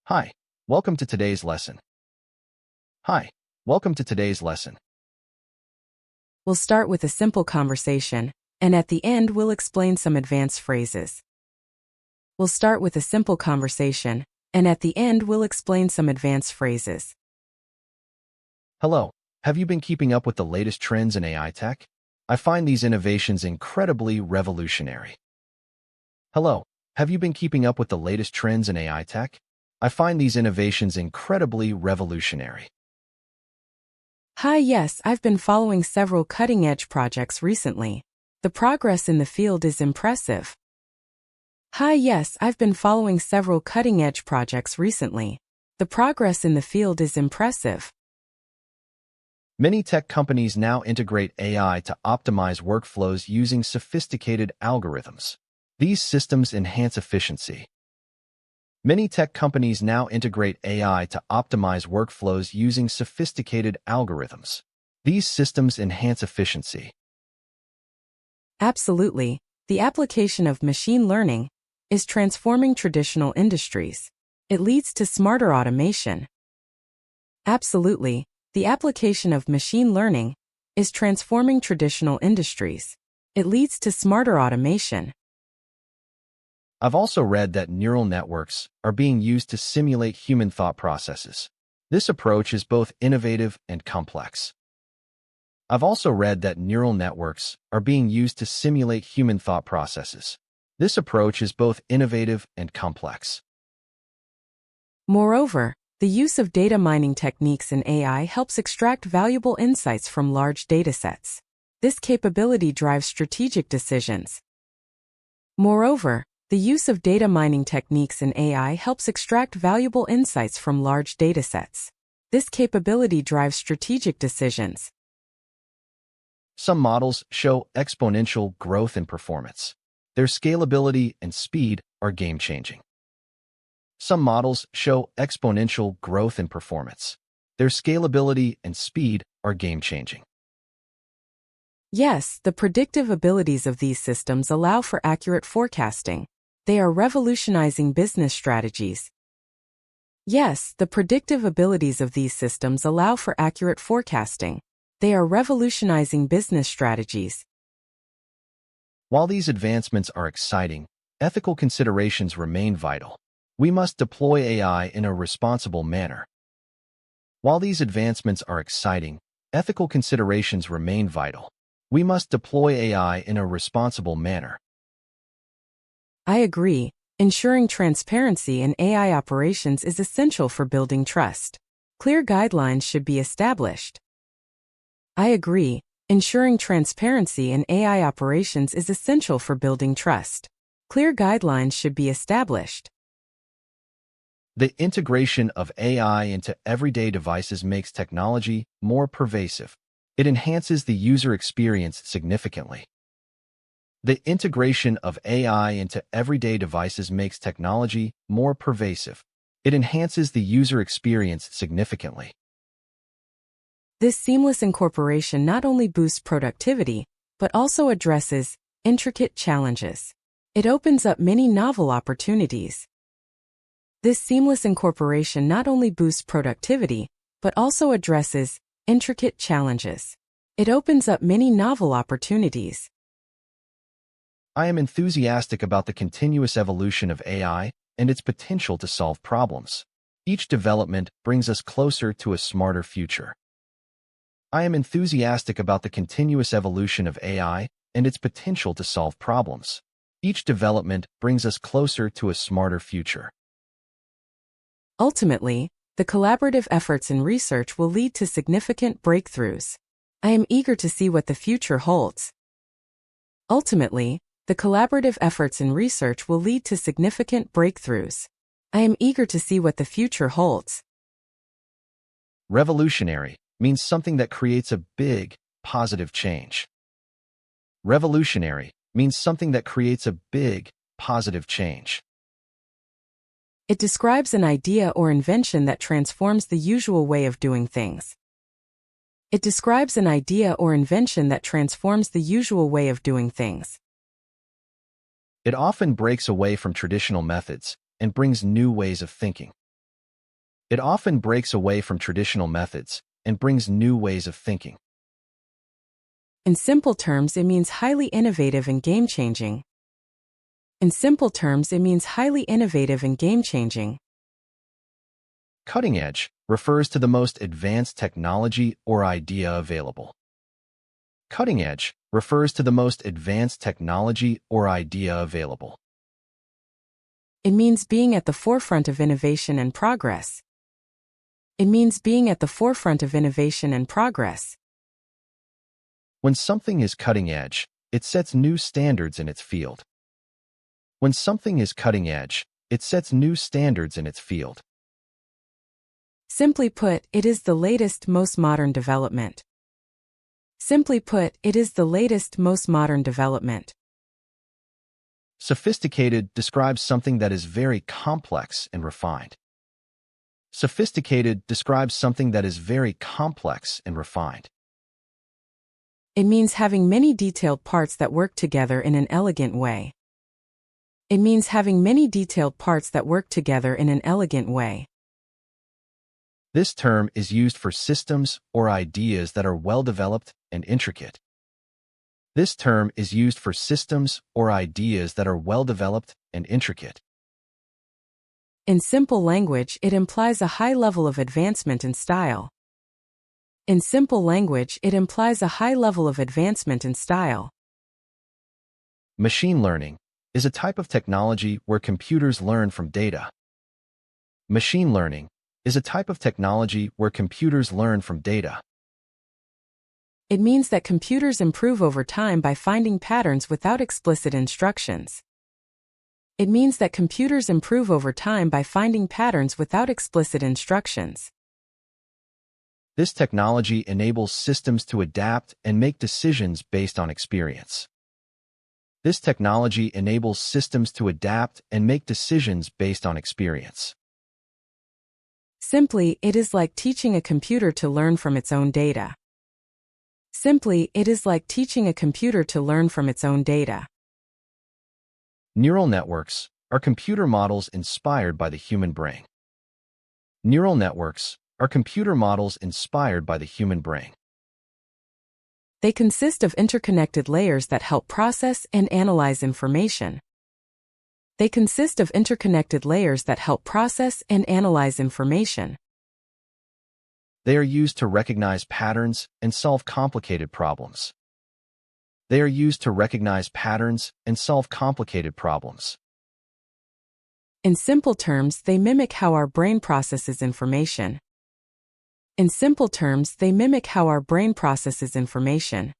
Hi, welcome to today's lesson. Hi, welcome to today's lesson. We'll start with a simple conversation, and at the end we'll explain some advanced phrases. We'll start with a simple conversation, and at the end we'll explain some advanced phrases. Hello, have you been keeping up with the latest trends in AI tech? I find these innovations incredibly revolutionary. Hello, have you been keeping up with the latest trends in AI tech? I find these innovations incredibly revolutionary. Hi, yes, I've been following several cutting-edge projects recently. The progress in the field is impressive. Hi, yes, I've been following several cutting-edge projects recently. The progress in the field is impressive. Many tech companies now integrate AI to optimize workflows using sophisticated algorithms. These systems enhance efficiency. Many tech companies now integrate AI to optimize workflows using sophisticated algorithms. These systems enhance efficiency. Absolutely. The application of machine learning is transforming traditional industries. It leads to smarter automation. Absolutely. The application of machine learning is transforming traditional industries. It leads to smarter automation. I've also read that neural networks are being used to simulate human thought processes. This approach is both innovative and complex. I've also read that neural networks are being used to simulate human thought processes. This approach is both innovative and complex. Moreover, the use of data mining techniques in AI helps extract valuable insights from large datasets. This capability drives strategic decisions. Moreover, the use of data mining techniques in AI helps extract valuable insights from large datasets. This capability drives strategic decisions. Some models show exponential growth in performance. Their scalability and speed are game-changing. Some models show exponential growth in performance. Their scalability and speed are game-changing. Yes, the predictive abilities of these systems allow for accurate forecasting. They are revolutionizing business strategies. Yes, the predictive abilities of these systems allow for accurate forecasting. They are revolutionizing business strategies. While these advancements are exciting, ethical considerations remain vital. We must deploy AI in a responsible manner. While these advancements are exciting, ethical considerations remain vital. We must deploy AI in a responsible manner. I agree. Ensuring transparency in AI operations is essential for building trust. Clear guidelines should be established. I agree. Ensuring transparency in AI operations is essential for building trust. Clear guidelines should be established. The integration of AI into everyday devices makes technology more pervasive. It enhances the user experience significantly. The integration of AI into everyday devices makes technology more pervasive. It enhances the user experience significantly. This seamless incorporation not only boosts productivity, but also addresses intricate challenges. It opens up many novel opportunities. This seamless incorporation not only boosts productivity, but also addresses intricate challenges. It opens up many novel opportunities. I am enthusiastic about the continuous evolution of AI and its potential to solve problems. Each development brings us closer to a smarter future. I am enthusiastic about the continuous evolution of AI and its potential to solve problems. Each development brings us closer to a smarter future. Ultimately, the collaborative efforts in research will lead to significant breakthroughs. I am eager to see what the future holds. Ultimately, the collaborative efforts in research will lead to significant breakthroughs. I am eager to see what the future holds. Revolutionary means something that creates a big, positive change. Revolutionary means something that creates a big, positive change. It describes an idea or invention that transforms the usual way of doing things. It describes an idea or invention that transforms the usual way of doing things. It often breaks away from traditional methods and brings new ways of thinking. It often breaks away from traditional methods and brings new ways of thinking. In simple terms, it means highly innovative and game-changing. In simple terms, it means highly innovative and game-changing. Cutting edge refers to the most advanced technology or idea available. Cutting edge refers to the most advanced technology or idea available. It means being at the forefront of innovation and progress. It means being at the forefront of innovation and progress. When something is cutting edge, it sets new standards in its field. When something is cutting edge, it sets new standards in its field. Simply put, it is the latest, most modern development. Simply put, it is the latest, most modern development. Sophisticated describes something that is very complex and refined. Sophisticated describes something that is very complex and refined. It means having many detailed parts that work together in an elegant way. It means having many detailed parts that work together in an elegant way. This term is used for systems or ideas that are well-developed and intricate. This term is used for systems or ideas that are well-developed and intricate. In simple language, it implies a high level of advancement in style. In simple language, it implies a high level of advancement in style. Machine learning is a type of technology where computers learn from data. Machine learning is a type of technology where computers learn from data. It means that computers improve over time by finding patterns without explicit instructions. It means that computers improve over time by finding patterns without explicit instructions. This technology enables systems to adapt and make decisions based on experience. This technology enables systems to adapt and make decisions based on experience. Simply, it is like teaching a computer to learn from its own data. Simply, it is like teaching a computer to learn from its own data. Neural networks are computer models inspired by the human brain. Neural networks are computer models inspired by the human brain. They consist of interconnected layers that help process and analyze information. They consist of interconnected layers that help process and analyze information. They are used to recognize patterns and solve complicated problems. They are used to recognize patterns and solve complicated problems. In simple terms, they mimic how our brain processes information. In simple terms, they mimic how our brain processes information.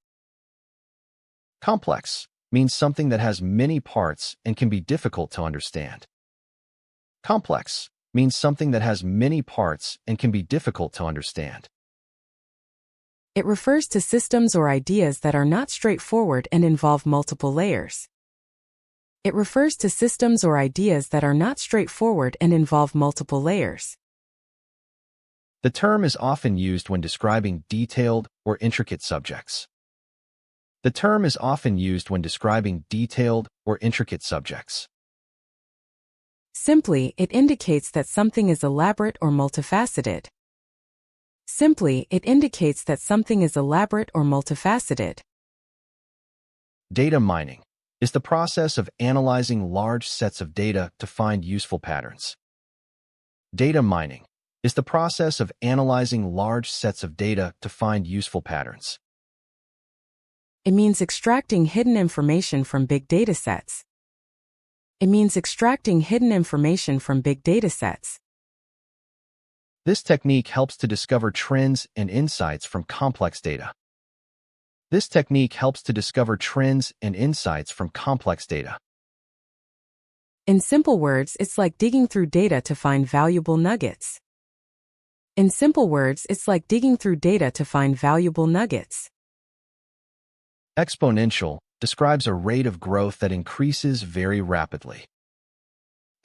Complex means something that has many parts and can be difficult to understand. Complex means something that has many parts and can be difficult to understand. It refers to systems or ideas that are not straightforward and involve multiple layers. It refers to systems or ideas that are not straightforward and involve multiple layers. The term is often used when describing detailed or intricate subjects. The term is often used when describing detailed or intricate subjects. Simply, it indicates that something is elaborate or multifaceted. Simply, it indicates that something is elaborate or multifaceted. Data mining is the process of analyzing large sets of data to find useful patterns. Data mining is the process of analyzing large sets of data to find useful patterns. It means extracting hidden information from big data sets. It means extracting hidden information from big data sets. This technique helps to discover trends and insights from complex data. This technique helps to discover trends and insights from complex data. In simple words, it's like digging through data to find valuable nuggets. In simple words, it's like digging through data to find valuable nuggets. Exponential describes a rate of growth that increases very rapidly.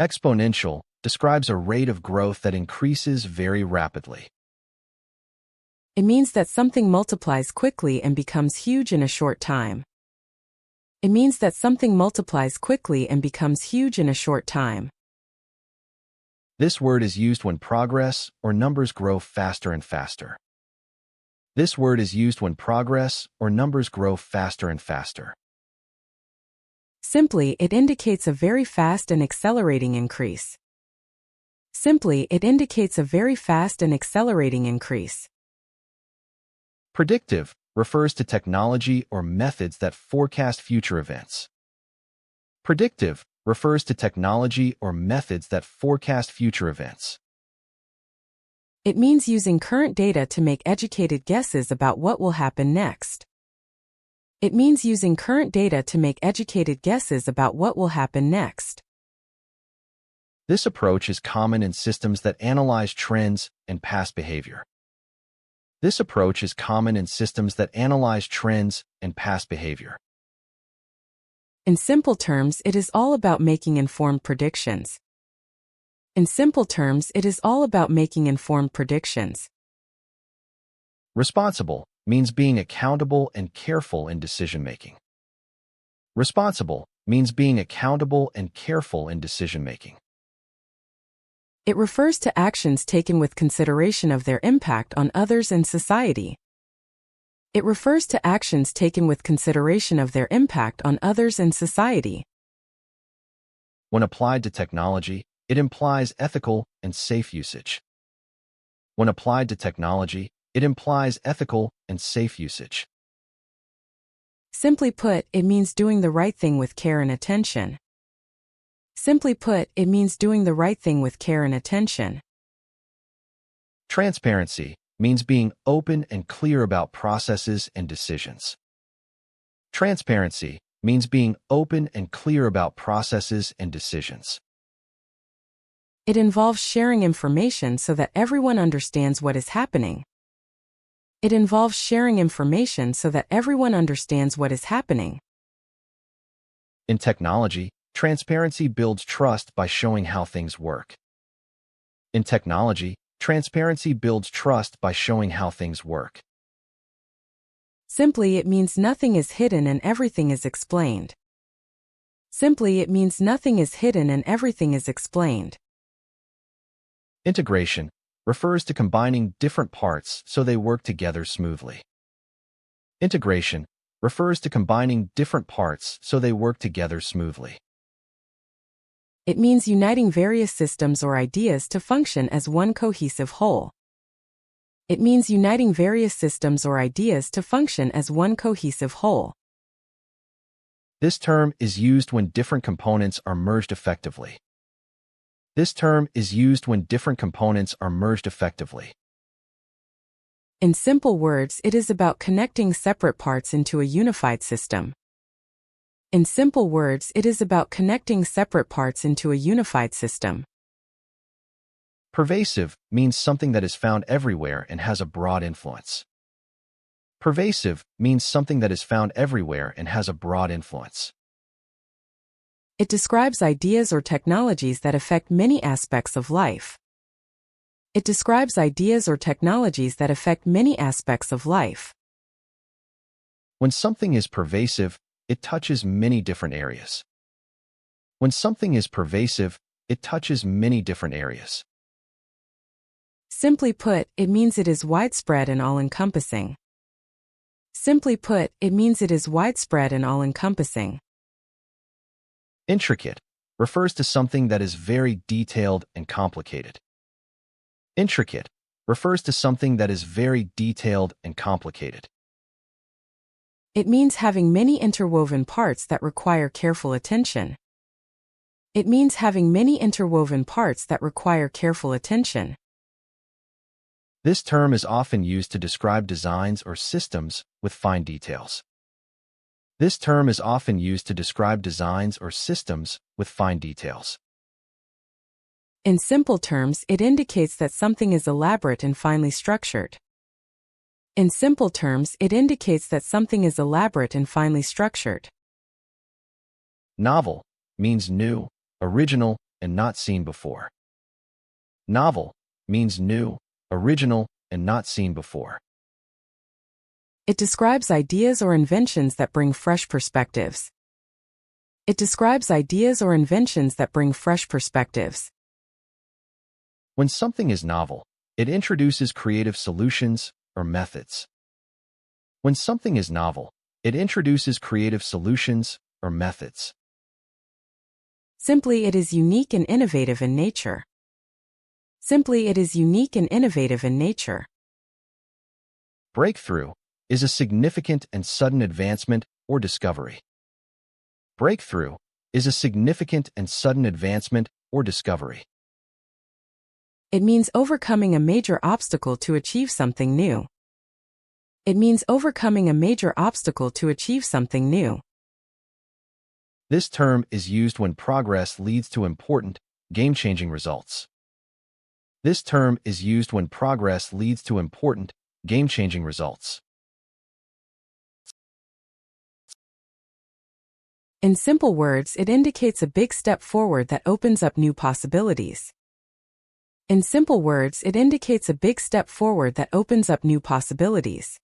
Exponential describes a rate of growth that increases very rapidly. It means that something multiplies quickly and becomes huge in a short time. It means that something multiplies quickly and becomes huge in a short time. This word is used when progress or numbers grow faster and faster. This word is used when progress or numbers grow faster and faster. Simply, it indicates a very fast and accelerating increase. Simply, it indicates a very fast and accelerating increase. Predictive refers to technology or methods that forecast future events. Predictive refers to technology or methods that forecast future events. It means using current data to make educated guesses about what will happen next. It means using current data to make educated guesses about what will happen next. This approach is common in systems that analyze trends and past behavior. This approach is common in systems that analyze trends and past behavior. In simple terms, it is all about making informed predictions. In simple terms, it is all about making informed predictions. Responsible means being accountable and careful in decision-making. Responsible means being accountable and careful in decision-making. It refers to actions taken with consideration of their impact on others and society. It refers to actions taken with consideration of their impact on others and society. When applied to technology, it implies ethical and safe usage. When applied to technology, it implies ethical and safe usage. Simply put, it means doing the right thing with care and attention. Simply put, it means doing the right thing with care and attention. Transparency means being open and clear about processes and decisions. Transparency means being open and clear about processes and decisions. It involves sharing information so that everyone understands what is happening. It involves sharing information so that everyone understands what is happening. In technology, transparency builds trust by showing how things work. In technology, transparency builds trust by showing how things work. Simply, it means nothing is hidden and everything is explained. Simply, it means nothing is hidden and everything is explained. Integration refers to combining different parts so they work together smoothly. Integration refers to combining different parts so they work together smoothly. It means uniting various systems or ideas to function as one cohesive whole. It means uniting various systems or ideas to function as one cohesive whole. This term is used when different components are merged effectively. This term is used when different components are merged effectively. In simple words, it is about connecting separate parts into a unified system. In simple words, it is about connecting separate parts into a unified system. Pervasive means something that is found everywhere and has a broad influence. Pervasive means something that is found everywhere and has a broad influence. It describes ideas or technologies that affect many aspects of life. It describes ideas or technologies that affect many aspects of life. When something is pervasive, it touches many different areas. When something is pervasive, it touches many different areas. Simply put, it means it is widespread and all-encompassing. Simply put, it means it is widespread and all-encompassing. Intricate refers to something that is very detailed and complicated. Intricate refers to something that is very detailed and complicated. It means having many interwoven parts that require careful attention. It means having many interwoven parts that require careful attention. This term is often used to describe designs or systems with fine details. This term is often used to describe designs or systems with fine details. In simple terms, it indicates that something is elaborate and finely structured. In simple terms, it indicates that something is elaborate and finely structured. Novel means new, original, and not seen before. Novel means new, original, and not seen before. It describes ideas or inventions that bring fresh perspectives. It describes ideas or inventions that bring fresh perspectives. When something is novel, it introduces creative solutions or methods. When something is novel, it introduces creative solutions or methods. Simply, it is unique and innovative in nature. Simply, it is unique and innovative in nature. Breakthrough is a significant and sudden advancement or discovery. Breakthrough is a significant and sudden advancement or discovery. It means overcoming a major obstacle to achieve something new. It means overcoming a major obstacle to achieve something new. This term is used when progress leads to important, game-changing results. This term is used when progress leads to important, game-changing results. In simple words, it indicates a big step forward that opens up new possibilities. In simple words, it indicates a big step forward that opens up new possibilities.